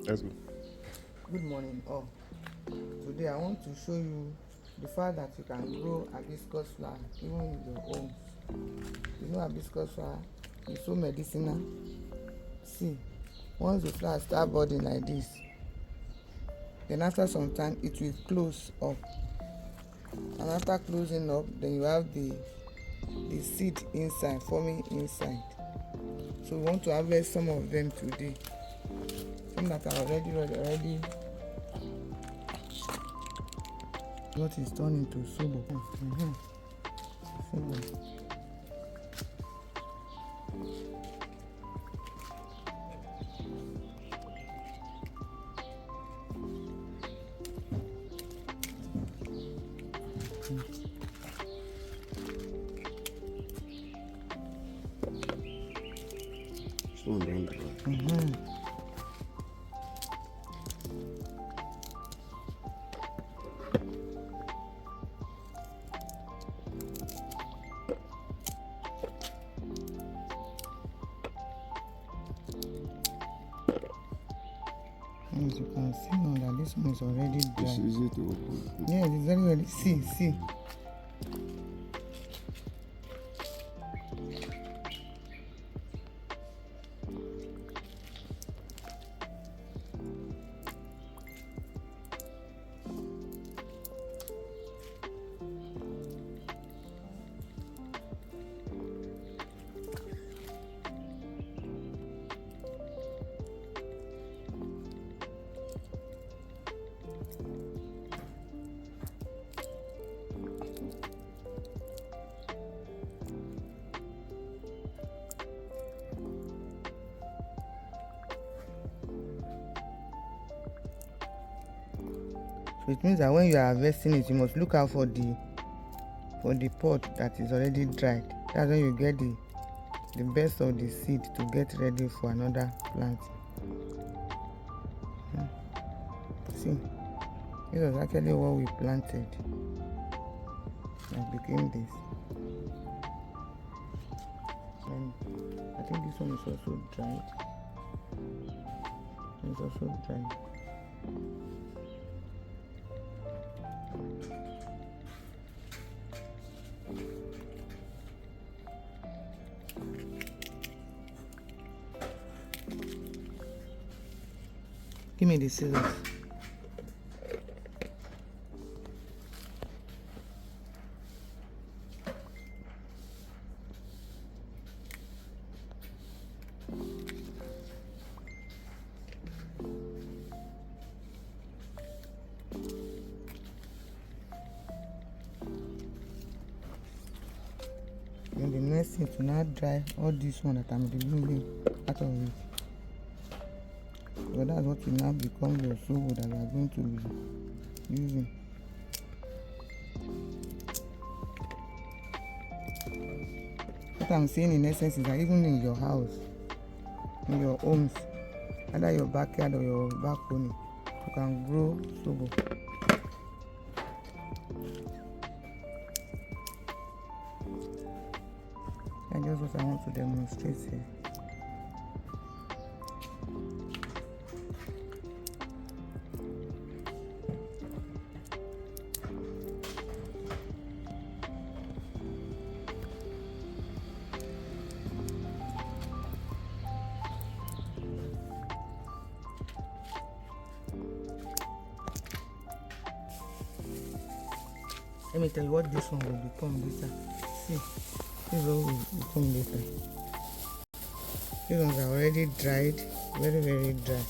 Let's go. Good morning all. Today I want to show you the fact that you can grow hibiscus flower even in your homes. You know hibiscus flower is so medicinal. See, once the flower start budding like this, then after some time it will close up, and after closing up then you have the seed inside, forming inside. So we want to harvest some of them today, some that are already what is turned into sobo. Sobo. Slow down. As you can see now that this one is already dry. It's easy to open. Yeah, it's very very. See. So it means that when you are harvesting it, you must look out for the pot that is already dried. That's when you get the best of the seed to get ready for another plant. See, this was actually what we planted that became this. And I think this one is also dried. It's also dried. Give me the scissors. Then the next thing to now dry all this one that I'm removing out of it. So that's what will now become your soap that we are going to be using. What I'm saying in essence is that even in your house, in your homes, either your backyard or your balcony, you can grow soap. And that's what I want to demonstrate here. Let me tell you what this one will become later. See, this is what will become later. These ones are already dried, very very dry.